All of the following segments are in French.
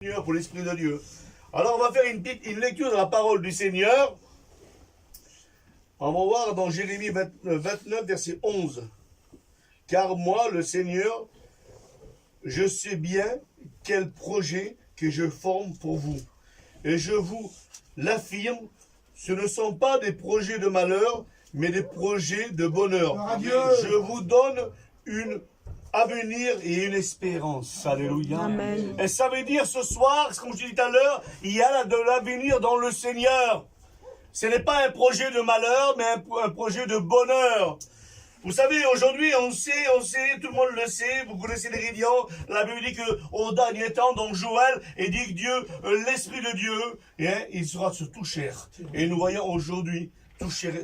Seigneur, pour l'Esprit de Dieu. Alors on va faire une lecture de la parole du Seigneur. On va voir dans Jérémie 29, verset 11. Car moi, le Seigneur, je sais bien quel projet que je forme pour vous. Et je vous l'affirme, ce ne sont pas des projets de malheur, mais des projets de bonheur. Je vous donne une avenir et une espérance. Alléluia. Amen. Et ça veut dire ce soir, comme je disais tout à l'heure, il y a de l'avenir dans le Seigneur. Ce n'est pas un projet de malheur, mais un projet de bonheur. Vous savez, aujourd'hui, on sait, tout le monde le sait, vous connaissez les ingrédients. La Bible dit qu'au dernier temps, dans Joël, il dit que Dieu, l'Esprit de Dieu, il sera sur tout chair. Et nous voyons aujourd'hui,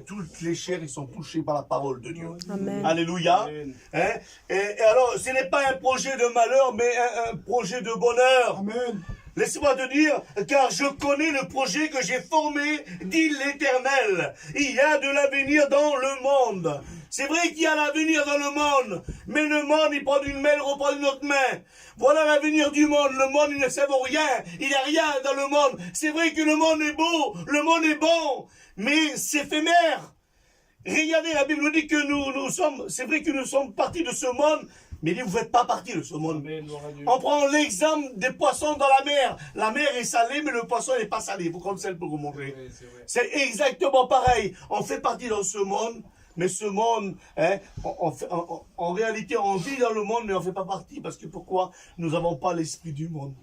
toutes les chairs, ils sont touchés par la parole de Dieu. Amen. Alléluia. Hein? Et alors, ce n'est pas un projet de malheur, mais un projet de bonheur. Amen. Laisse-moi te dire, car je connais le projet que j'ai formé, dit l'Éternel. Il y a de l'avenir dans le monde. C'est vrai qu'il y a l'avenir dans le monde, mais le monde, il prend d'une main, il reprend d'une autre main. Voilà l'avenir du monde. Le monde, il ne sert à rien. Il n'y a rien dans le monde. C'est vrai que le monde est beau, le monde est bon, mais c'est éphémère. Regardez, la Bible nous dit que nous sommes, c'est vrai que nous sommes partis de ce monde, mais vous ne faites pas partie de ce monde. On prend l'exemple des poissons dans la mer. La mer est salée, mais le poisson n'est pas salé. Vous comprenez pour vous montrer. C'est exactement pareil. On fait partie dans ce monde. Mais ce monde, en réalité, on vit dans le monde, mais on ne fait pas partie. Parce que pourquoi? Nous n'avons pas l'esprit du monde.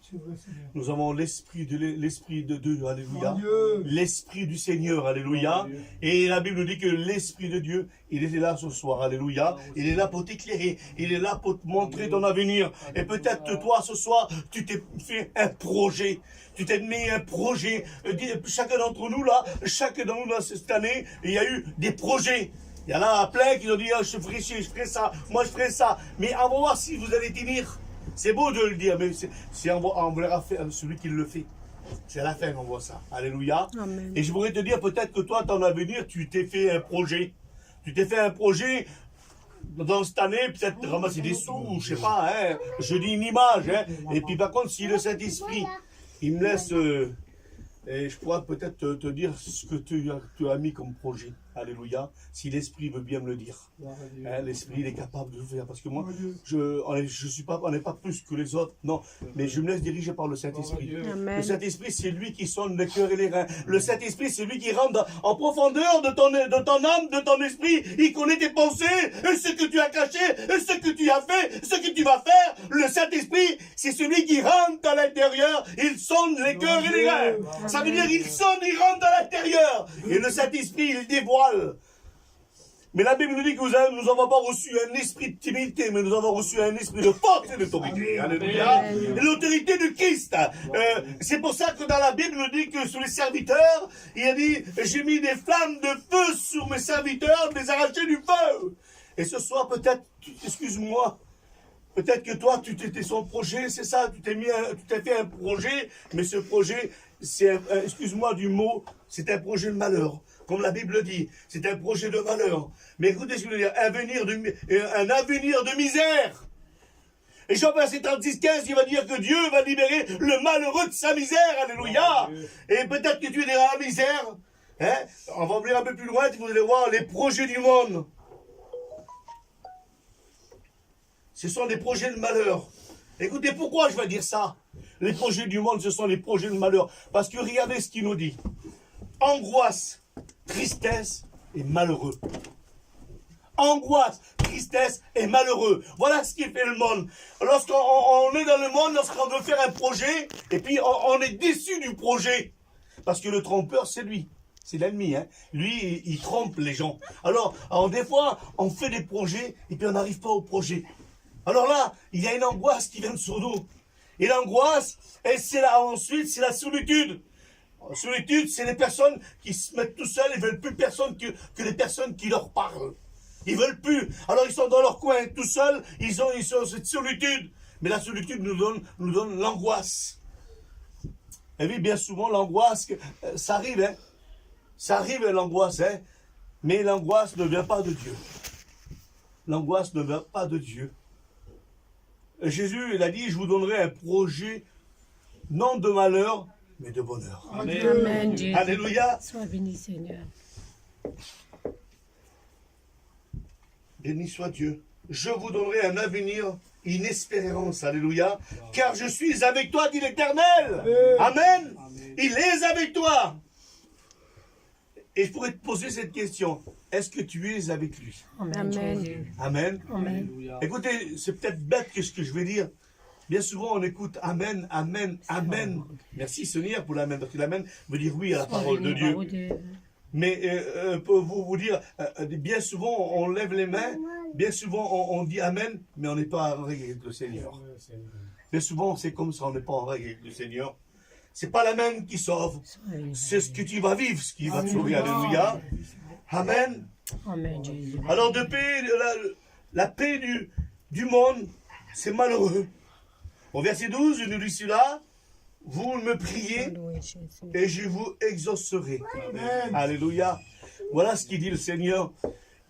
Nous avons l'esprit de Dieu, alléluia. L'esprit du Seigneur, alléluia. Et la Bible nous dit que l'esprit de Dieu, il est là ce soir, alléluia. Il est là pour t'éclairer. Il est là pour te montrer ton avenir. Et peut-être toi, ce soir, tu t'es fait un projet. Tu t'es mis un projet. Chacun d'entre nous, là, cette année, il y a eu des projets. Il y en a plein qui ont dit, oh, je ferai ci, je ferai ça, moi je ferai ça. Mais on va voir si vous allez tenir. C'est beau de le dire, mais on verra celui qui le fait. C'est à la fin qu'on voit ça. Alléluia. Amen. Et je voudrais te dire, peut-être que toi, ton avenir, tu t'es fait un projet. Tu t'es fait un projet dans cette année, peut-être ramasser des sous, je sais pas, hein. Je dis une image, hein. Et puis par contre, si le Saint-Esprit, il me laisse, et je pourrais peut-être te dire ce que tu as mis comme projet. Alléluia. Si l'Esprit veut bien me le dire. Hein, l'Esprit, il est capable de le faire. Parce que moi, on n'est pas plus que les autres. Non. Mais je me laisse diriger par le Saint-Esprit. Le Saint-Esprit, c'est lui qui sonne le cœur et les reins. Le Saint-Esprit, c'est lui qui rentre en profondeur de ton âme, de ton esprit. Il connaît tes pensées, et ce que tu as caché, et ce que tu as fait, ce que tu vas faire. Le Saint-Esprit, c'est celui qui rentre à l'intérieur. Il sonne les cœurs et les reins. Ça veut dire qu'il sonne, il rentre à l'intérieur. Et le Saint-Esprit, il dévoile. Mais la Bible nous dit que nous n'avons pas reçu un esprit de timidité, mais nous avons reçu un esprit de force et d'autorité. Alléluia. L'autorité du Christ. C'est pour ça que dans la Bible, nous dit que sur les serviteurs, il a dit, j'ai mis des flammes de feu sur mes serviteurs, de les arracher du feu. Et ce soir, peut-être, excuse-moi, peut-être que toi, tu t'étais son projet, c'est ça, tu t'es fait un projet, mais ce projet, c'est, excuse-moi du mot, c'est un projet de malheur. Comme la Bible dit, c'est un projet de malheur. Mais écoutez ce que je veux dire, un avenir de misère. Et Jean verset 36-15, il va dire que Dieu va libérer le malheureux de sa misère. Alléluia. Et peut-être que tu es dans la misère. Hein? On va venir un peu plus loin, vous allez voir les projets du monde. Ce sont des projets de malheur. Écoutez, pourquoi je vais dire ça? Les projets du monde, ce sont les projets de malheur. Parce que regardez ce qu'il nous dit. Angoisse, tristesse et malheureux. Angoisse, tristesse et malheureux. Voilà ce qui fait le monde. Lorsqu'on est dans le monde, lorsqu'on veut faire un projet, et puis on est déçu du projet. Parce que le trompeur, c'est lui. C'est l'ennemi. Hein. Lui, il trompe les gens. Alors, des fois, on fait des projets, et puis on n'arrive pas au projet. Alors là, il y a une angoisse qui vient sur nous. Et l'angoisse, ensuite, c'est la solitude. Solitude, c'est les personnes qui se mettent tout seuls, ils veulent plus personne que les personnes qui leur parlent. Ils veulent plus. Alors ils sont dans leur coin tout seuls, ils sont cette solitude. Mais la solitude nous donne l'angoisse. Et oui, bien souvent, l'angoisse, ça arrive, hein. Ça arrive, l'angoisse, hein. Mais l'angoisse ne vient pas de Dieu. L'angoisse ne vient pas de Dieu. Jésus, il a dit, je vous donnerai un projet non de malheur, mais de bonheur. Amen. Amen, Jésus. Alléluia. Sois béni, Seigneur. Béni soit Dieu. Je vous donnerai un avenir, une espérance. Alléluia. Car je suis avec toi, dit l'Éternel. Amen. Il est avec toi. Et je pourrais te poser cette question. Est-ce que tu es avec lui? Amen, Amen. Jésus. Amen. Amen. Écoutez, c'est peut-être bête que ce que je vais dire. Bien souvent, on écoute Amen, Amen, Amen. Merci Seigneur pour l'Amen, parce que l'Amen veut dire oui à la Sois parole de béni, Dieu. parole de- Mais pour vous dire, bien souvent, on lève les mains, bien souvent, on dit Amen, mais on n'est pas en règle avec le Seigneur. Bien souvent, c'est comme ça, on n'est pas en règle avec le Seigneur. C'est pas l'Amen qui sauve, Sois béni. c'est ce que tu vas vivre, ce qui va te sauver. Alléluia. Amen. Amen, Jésus. Alors, de paix, la paix du monde, c'est malheureux. Au verset 12, il nous dit cela, vous me priez Alléluia, Jésus. et je vous exaucerai. Alléluia. Voilà ce qu'il dit le Seigneur.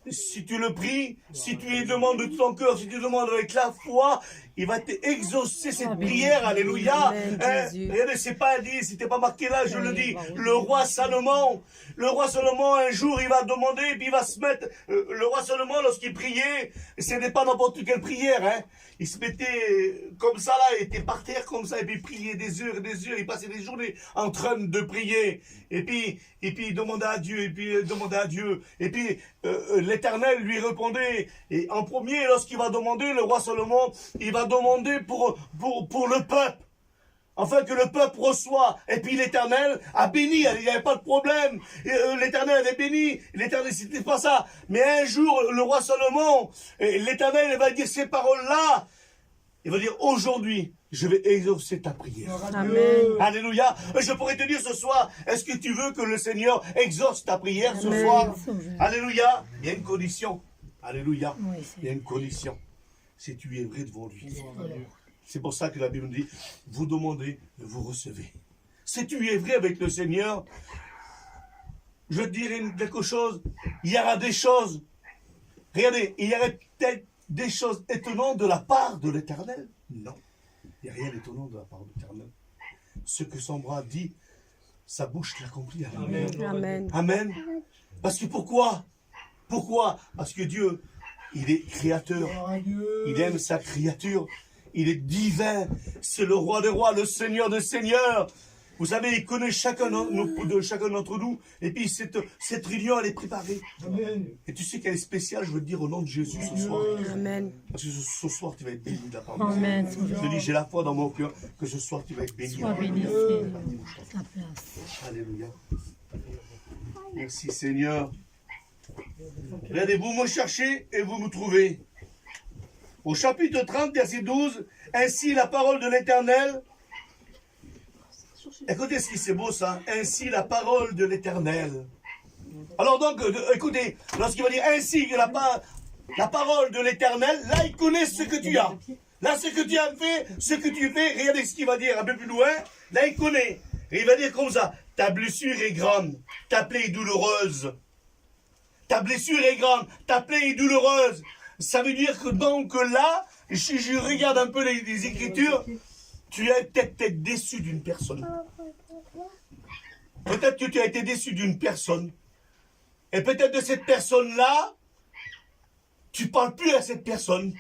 Si tu le pries, si tu lui demandes de tout ton cœur, si tu demandes avec la foi, il va t'exaucer cette Amen. prière. Alléluia. Amen, Hein? Jésus. Regardez, c'est pas dit, c'était pas marqué là, je le dis. Amen. Le roi Salomon, un jour, il va demander, puis il va se mettre, le roi Salomon, lorsqu'il priait, ce n'est pas n'importe quelle prière, hein. Il se mettait comme ça là, il était par terre comme ça, et puis il priait des heures et des heures, il passait des journées en train de prier, et puis il demandait à Dieu, et puis il demandait à Dieu, et puis l'Éternel lui répondait, et en premier, lorsqu'il va demander, le roi Salomon, il va demander pour le peuple, afin que le peuple reçoit. Et puis l'Éternel a béni, il n'y avait pas de problème. L'Éternel avait béni, l'Éternel, c'était pas ça. Mais un jour, le roi Salomon, l'Éternel va dire ces paroles-là. Il va dire, aujourd'hui, je vais exaucer ta prière. Amen. Alléluia. Je pourrais te dire ce soir, est-ce que tu veux que le Seigneur exauce ta prière ce Amen. soir? Sauveur. Alléluia. Il y a une condition. Alléluia. Oui, Il y a une condition. Si tu es vrai devant lui. C'est pour ça que la Bible dit, vous demandez et vous recevez. Si tu es vrai avec le Seigneur, je dirais quelque chose, il y aura des choses, regardez, il y aurait peut-être des choses étonnantes de la part de l'Éternel. Non, il n'y a rien d'étonnant de la part de l'Éternel. Ce que son bras dit, sa bouche l'accomplit. Amen. Amen. Amen. Parce que pourquoi? Pourquoi? Parce que Dieu, il est créateur. Il aime sa créature. Il est divin. C'est le roi des rois, le Seigneur des seigneurs. Vous savez, il connaît chacun d'entre nous. Et puis, cette réunion, elle est préparée. Amen. Et tu sais qu'elle est spéciale, je veux te dire, au nom de Jésus ce soir. Amen. Parce que ce soir, tu vas être béni de la part de Dieu. Amen. Je te dis, j'ai la foi dans mon cœur que ce soir, tu vas être béni. Sois béni, Seigneur. Ta place. Alléluia. Merci Seigneur. Regardez, vous me cherchez et vous me trouvez. Au chapitre 30, verset 12, ainsi la parole de l'Éternel. Écoutez ce qui c'est beau ça. Ainsi la parole de l'Éternel. Alors donc, écoutez, lorsqu'il va dire ainsi que la parole de l'Éternel, là il connaît ce que tu as. Là ce que tu as fait, ce que tu fais, regardez ce qu'il va dire un peu plus loin. Là il connaît. Et il va dire comme ça, ta blessure est grande, ta plaie est douloureuse. Ta blessure est grande, ta plaie est douloureuse. Ça veut dire que donc là, si je regarde un peu les Écritures, tu as peut-être déçu d'une personne. Peut-être que tu as été déçu d'une personne. Et peut-être de cette personne-là, tu ne parles plus à cette personne.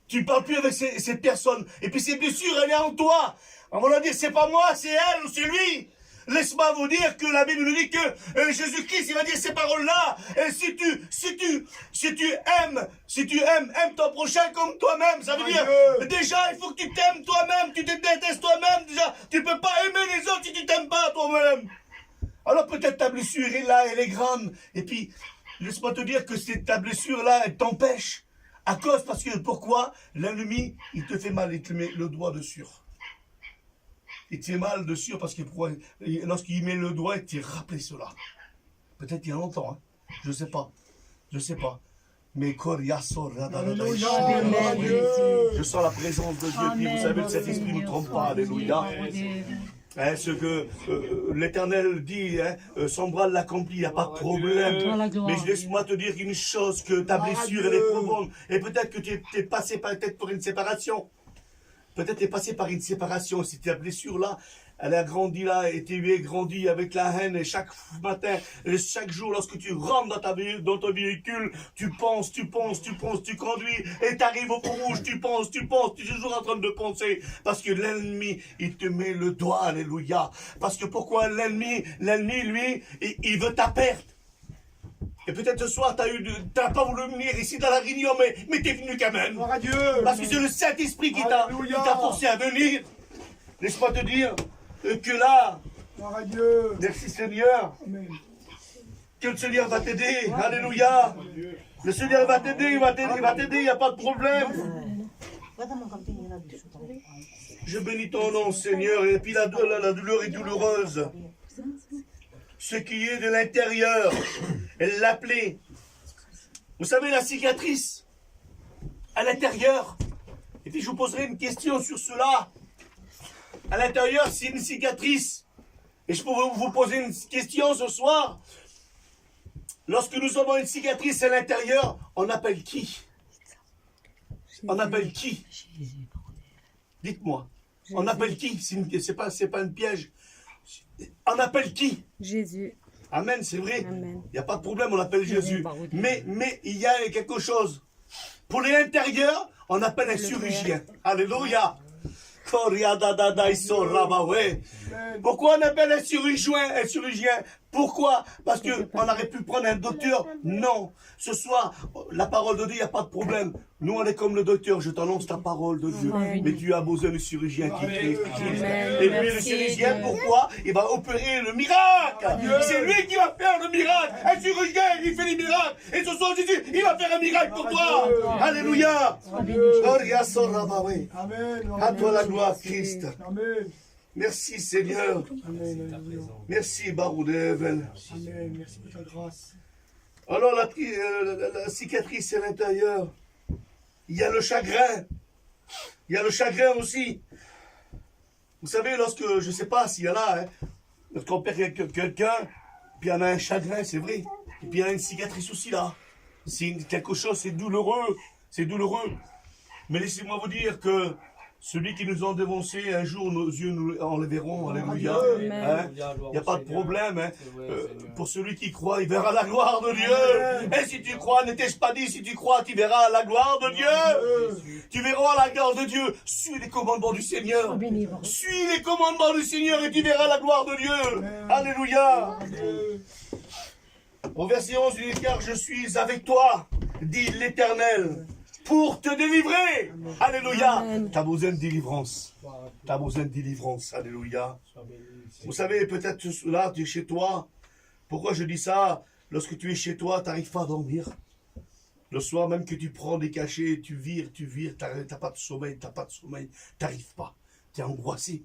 Tu ne parles plus avec cette personne. Et puis cette blessure, elle est en toi. On va leur dire, c'est pas moi, c'est elle ou c'est lui. Laisse-moi vous dire que la Bible nous dit que Jésus-Christ, il va dire ces paroles-là. Et si tu aimes ton prochain comme toi-même. Ça veut dire, déjà, il faut que tu t'aimes toi-même, tu te détestes toi-même. Déjà, tu ne peux pas aimer les autres si tu ne t'aimes pas toi-même. Alors peut-être ta blessure est là, elle est grande. Et puis, laisse-moi te dire que ta blessure-là, elle t'empêche. À cause, parce que pourquoi? L'ennemi, il te fait mal, il te met le doigt dessus. Il te fait mal dessus parce que lorsqu'il met le doigt, il te rappelle cela. Peut-être il y a longtemps, hein? Je ne sais pas. Je ne sais pas. Mais je sens la présence de Dieu. Puis vous savez que cet esprit ne nous trompe pas. Alléluia. Hein, ce que l'Éternel dit, hein, son bras l'accomplit, il n'y a pas de problème. Mais laisse-moi te dire une chose, que ta blessure, elle est profonde. Et peut-être que tu es passé peut-être pour une séparation. Peut-être tu es passé par une séparation. Si ta blessure là, elle a grandi là, et tu es grandi avec la haine. Et chaque matin, et chaque jour, lorsque tu rentres dans ton véhicule, tu penses, tu conduis, et tu arrives au feu rouge, tu es toujours en train de penser. Parce que l'ennemi, il te met le doigt, alléluia. Parce que pourquoi l'ennemi, lui, il veut ta perte. Et peut-être ce soir, t'as pas voulu venir ici dans la réunion, mais t'es venu quand même. Gloire à Dieu. Parce que c'est le Saint-Esprit qui t'a Alléluia. forcé à venir. Laisse-moi te dire que là, Gloire à Dieu. merci Seigneur, Amen. que le Seigneur va t'aider. Alléluia. Le Seigneur va t'aider, il va t'aider, il n'y a pas de problème. Je bénis ton nom, Seigneur, et puis la douleur est douloureuse. Ce qui est de l'intérieur, elle l'appelait. Vous savez, la cicatrice, à l'intérieur. Et puis je vous poserai une question sur cela. À l'intérieur, c'est une cicatrice. Et je peux vous poser une question ce soir. Lorsque nous avons une cicatrice à l'intérieur, on appelle qui? On appelle qui? Dites-moi. On appelle qui? C'est pas un piège. On appelle qui? Jésus. Amen, c'est vrai. Amen. Il n'y a pas de problème, on appelle Jésus. Mais il y a quelque chose. Pour l'intérieur, on appelle un chirurgien. Alléluia. Pourquoi on appelle un chirurgien? Pourquoi? Parce qu'on aurait pu prendre un docteur? Non. Ce soir, la parole de Dieu, il n'y a pas de problème. Nous, on est comme le docteur. Je t'annonce ta parole de Dieu. Amen. Mais tu as besoin de chirurgien qui est Christ. Amen. Et lui, le Merci, chirurgien, Dieu. pourquoi? Il va opérer le miracle. C'est lui qui va faire le miracle. Un chirurgien, il fait les miracles. Et ce soir, Jésus, il va faire un miracle pour toi. Alléluia. Amen. À toi la gloire, Christ. Amen. Merci Seigneur. Amen. Alléluia. Merci Baroudevel. Amen. Merci pour ta grâce. Alors la cicatrice à l'intérieur. Il y a le chagrin. Il y a le chagrin aussi. Vous savez, lorsque, je ne sais pas s'il y en a, hein, lorsqu'on perd quelqu'un, puis il y en a un chagrin, c'est vrai. Et puis il y a une cicatrice aussi là. C'est quelque chose, c'est douloureux. C'est douloureux. Mais laissez-moi vous dire que celui qui nous a dévancés, un jour nos yeux nous le verront. Alléluia. Hein? Il n'y a pas de problème. Hein? Pour celui qui croit, il verra la gloire de Dieu. Et si tu crois, ne t'ai-je pas dit, si tu crois, tu verras la gloire de Dieu. Tu verras la gloire de Dieu. Suis les commandements du Seigneur. Suis les commandements du Seigneur et tu verras la gloire de Dieu. Alléluia. Au verset 11, il dit, car je suis avec toi, dit l'Éternel, pour te délivrer. Alléluia. Tu as besoin de délivrance. Tu as besoin de délivrance. Alléluia. Vous savez, peut-être là, tu es chez toi. Pourquoi je dis ça? Lorsque tu es chez toi, tu n'arrives pas à dormir. Le soir, même que tu prends des cachets, tu vires, tu n'as pas de sommeil, tu n'arrives pas. Tu es angoissé.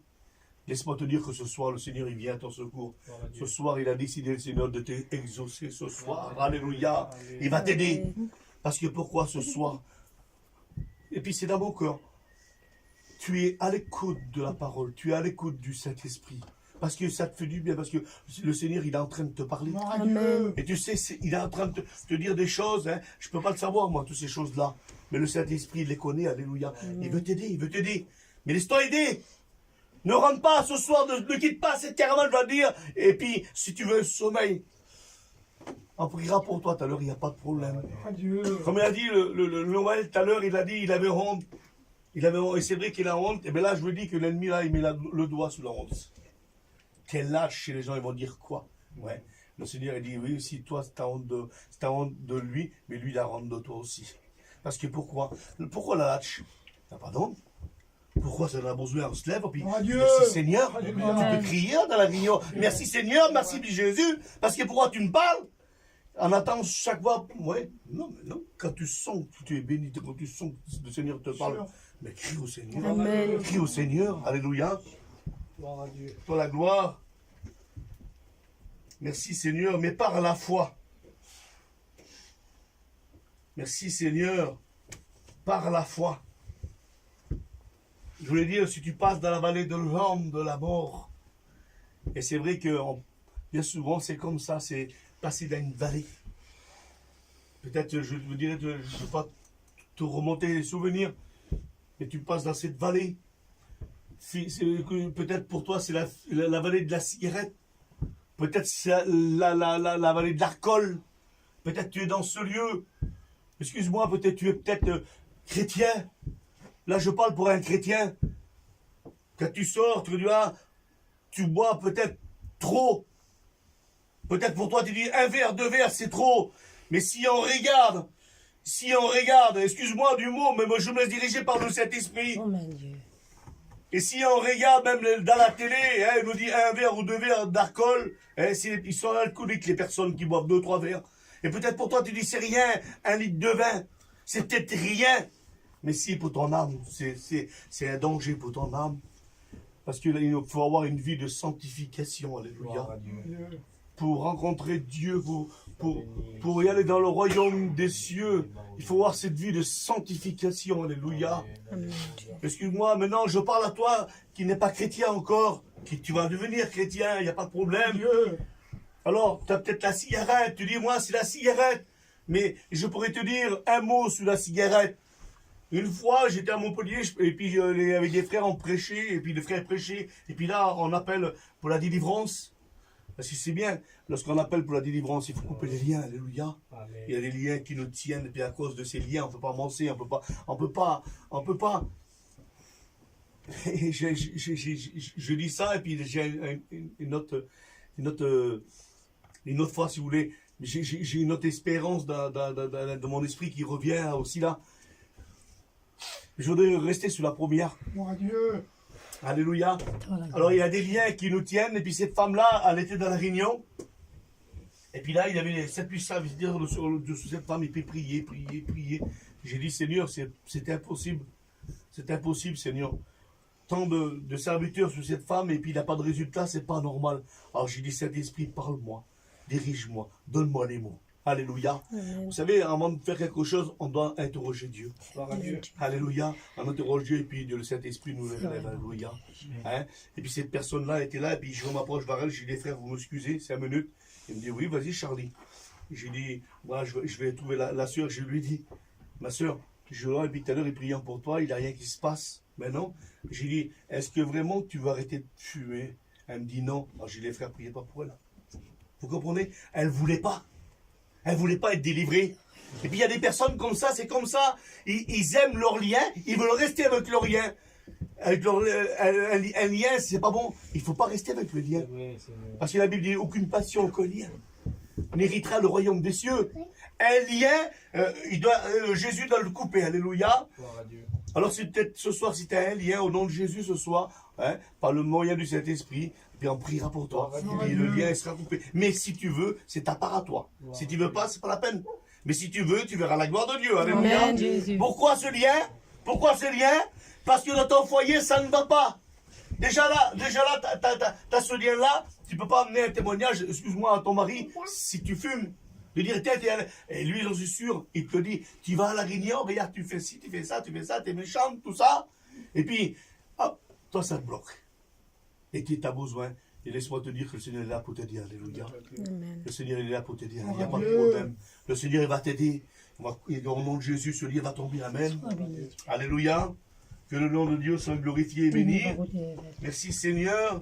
Laisse-moi te dire que ce soir, le Seigneur, il vient à ton secours. Ce soir, il a décidé, le Seigneur, de t'exaucer ce soir. Alléluia. Il va t'aider. Parce que pourquoi ce soir? Et puis c'est dans mon cœur. Tu es à l'écoute de la parole. Tu es à l'écoute du Saint-Esprit. Parce que ça te fait du bien. Parce que le Seigneur, il est en train de te parler. Amen. Et tu sais, il est en train de te dire des choses. Hein. Je ne peux pas le savoir, moi, toutes ces choses-là. Mais le Saint-Esprit, il les connaît. Alléluia. Il veut t'aider, il veut t'aider. Mais laisse-toi aider. Ne rentre pas ce soir, ne quitte pas cette caravane, je vais dire. Et puis, si tu veux un sommeil, on priera pour toi tout à l'heure, il n'y a pas de problème. Adieu. Comme il a dit, le Noël, tout à l'heure, il a dit, il avait honte. Il avait honte. Et c'est vrai qu'il a honte. Et bien là, je vous dis que l'ennemi, là, il met le doigt sous la honte. Quel lâche chez les gens, ils vont dire quoi? Ouais. Le Seigneur, il dit, oui, si toi, c'est ta honte de lui, mais lui, il a honte de toi aussi. Parce que pourquoi? Pourquoi la lâche? T'as pas d'honte? Pourquoi ça en a besoin? On se lève, puis Adieu. merci Seigneur. Adieu. Tu peux crier dans la réunion. Merci Seigneur, merci Jésus. Parce que pourquoi tu me parles? En attendant chaque fois, ouais, non, mais non. Quand tu sens que tu es béni, quand tu sens que le Seigneur te parle, mais crie au Seigneur. Amen. Crie au Seigneur. Alléluia. Gloire à Dieu. Pour la gloire. Merci Seigneur, mais par la foi. Merci Seigneur, par la foi. Je voulais dire, si tu passes dans la vallée de l'ombre de la mort, et c'est vrai que bien souvent c'est comme ça, c'est passer dans une vallée. Peut-être, je vous dirais, je ne veux pas te remonter les souvenirs, mais tu passes dans cette vallée, Peut-être pour toi, c'est la vallée de la cigarette. Peut-être c'est la vallée de l'alcool. Peut-être tu es dans ce lieu. Excuse-moi, peut-être tu es chrétien. Là, je parle pour un chrétien. Quand tu sors, tu bois peut-être trop. Peut-être pour toi, tu dis un verre, 2 verres, c'est trop. Mais si on regarde, excuse-moi du mot, mais moi je me laisse diriger par le Saint-Esprit. Oh mon Dieu. Et si on regarde même dans la télé, hein, on nous dit 1 verre ou 2 verres d'alcool, hein, ils sont alcooliques, les personnes qui boivent 2 ou 3 verres. Et peut-être pour toi, tu dis c'est rien, 1 litre de vin, c'est peut-être rien. Mais si pour ton âme, c'est un danger pour ton âme. Parce qu'il faut avoir une vie de sanctification, alléluia. Dieu. Pour rencontrer Dieu, pour y aller dans le royaume des cieux, il faut avoir cette vie de sanctification, alléluia. Amen, Dieu. Excuse-moi, maintenant je parle à toi qui n'es pas chrétien encore, qui tu vas devenir chrétien, il n'y a pas de problème. Dieu. Alors, tu as peut-être la cigarette, tu dis moi c'est la cigarette, mais je pourrais te dire un mot sur la cigarette. Une fois, j'étais à Montpellier, et puis avec des frères, on prêchait, et puis les frères prêchaient, et puis là, on appelle pour la délivrance. Parce que c'est bien, lorsqu'on appelle pour la délivrance, il faut couper les liens, alléluia. Amen. Il y a des liens qui nous tiennent, et puis à cause de ces liens, on ne peut pas avancer, on peut pas. Et je dis ça, et puis j'ai une autre fois, si vous voulez, j'ai une autre espérance de mon esprit qui revient aussi là. Je voudrais rester sur la première. Gloire à Dieu. Alléluia. Voilà. Alors il y a des liens qui nous tiennent, et puis cette femme-là, elle était dans la réunion. Et puis là, il y avait cette puissance de cette femme, et puis prier. J'ai dit, Seigneur, c'est impossible. C'est impossible, Seigneur. Tant de serviteurs sur cette femme, et puis il n'a pas de résultat, c'est pas normal. Alors j'ai dit, Saint-Esprit, parle-moi, dirige-moi, donne-moi les mots. Alléluia. Amen. Vous savez, avant de faire quelque chose, on doit interroger Dieu. Gloire à Dieu. Alléluia. On interroge Dieu, et puis le Saint-Esprit nous le révèle. Alléluia. Hein? Et puis cette personne-là était là, et puis je m'approche vers elle, j'ai dit, les frères, vous m'excusez, 5 minutes. Il me dit, oui, vas-y, Charlie. J'ai dit, moi, je vais trouver la soeur. Je lui ai dit, ma soeur, je l'ai, et puis tout à l'heure, il est priant pour toi, il n'y a rien qui se passe. Mais non. J'ai dit, est-ce que vraiment tu vas arrêter de fumer? Elle me dit non. Alors j'ai dit, les frères, priez pas pour elle. Vous comprenez? Elle ne voulait pas. Elle ne voulait pas être délivrée. Et puis il y a des personnes comme ça, c'est comme ça. Ils aiment leur lien, ils veulent rester avec leur lien. Avec un lien, c'est pas bon. Il ne faut pas rester avec le lien. Parce que la Bible dit, aucune passion, aucun lien n'héritera le royaume des cieux. Un lien, Jésus doit le couper. Alléluia. Gloire à Dieu. Alors c'est peut-être ce soir, si tu as un lien au nom de Jésus ce soir, hein, par le moyen du Saint-Esprit, puis on priera pour toi. Et le lien il sera coupé. Mais si tu veux, c'est ta part à toi. Si tu veux pas, c'est pas la peine. Mais si tu veux, tu verras la gloire de Dieu. Alléluia. Amen, Jésus. Pourquoi ce lien? Pourquoi ce lien? Parce que dans ton foyer, ça ne va pas. Déjà là, t'as ce lien-là, tu peux pas amener un témoignage, excuse-moi, à ton mari, si tu fumes. De dire, et lui, j'en suis sûr, il te dit, tu vas à la réunion, regarde, tu fais ci, tu fais ça, t'es méchant, tout ça. Et puis, hop, toi, ça te bloque. Et tu as besoin. Et laisse-moi te dire que le Seigneur est là pour te dire, alléluia. Amen. Le Seigneur est là pour te dire, il n'y a pas de problème. Le Seigneur, il va t'aider. Au nom de Jésus, ce lien va tomber, amen. Amen. Alléluia. Que le nom de Dieu soit glorifié et béni. Merci Seigneur.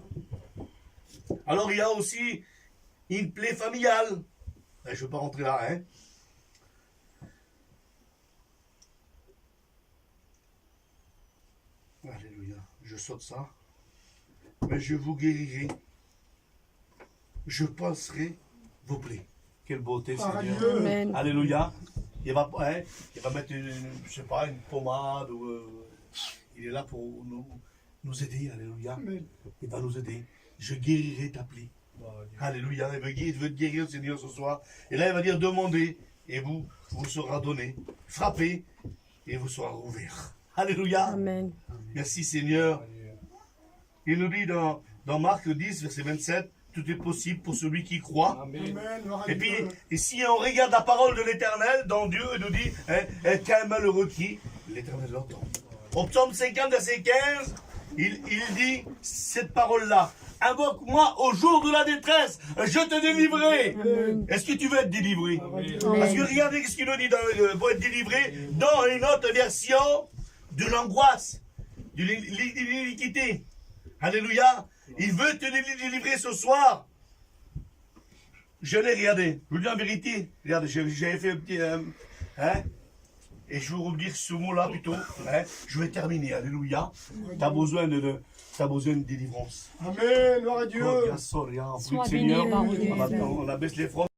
Alors il y a aussi une plaie familiale. Je ne veux pas rentrer là, hein. Alléluia. Je saute ça. Mais je vous guérirai. Je passerai vos plaies. Quelle beauté, Gloire à Seigneur. Dieu. Amen. Alléluia. Il va mettre je sais pas, une pommade. Il est là pour nous aider. Alléluia. Amen. Il va nous aider. Je guérirai ta plaie. Alléluia. Il veut te guérir, Seigneur, ce soir. Et là, il va dire, demandez, et vous sera donné. Frappez, et vous sera ouvert. Alléluia. Amen. Merci, Seigneur. Il nous dit dans Marc 10, verset 27, tout est possible pour celui qui croit. Amen. Gloire à Et puis, Dieu. et si on regarde la parole de l'Éternel, dans Dieu, il nous dit, hein, qu'un malheureux qui, l'Éternel l'entend. Au psaume 50, verset 15, il dit cette parole-là. Invoque-moi au jour de la détresse, je te délivrerai. Amen. Est-ce que tu veux être délivré? Amen. Parce que regardez ce qu'il nous dit pour être délivré dans une autre version de l'angoisse. de l'iniquité. Alléluia. Il veut te délivrer ce soir. Je l'ai regardé. Je vous dis en vérité. Regarde, j'avais fait un petit... hein? Et je vais vous dire ce mot-là plutôt. Hein? Je vais terminer. Alléluia. Tu as besoin de délivrance. Amen, gloire à Dieu. Oh, bien sûr, regarde, Sois Seigneur. béni, parole de Dieu. On abaisse les fronts.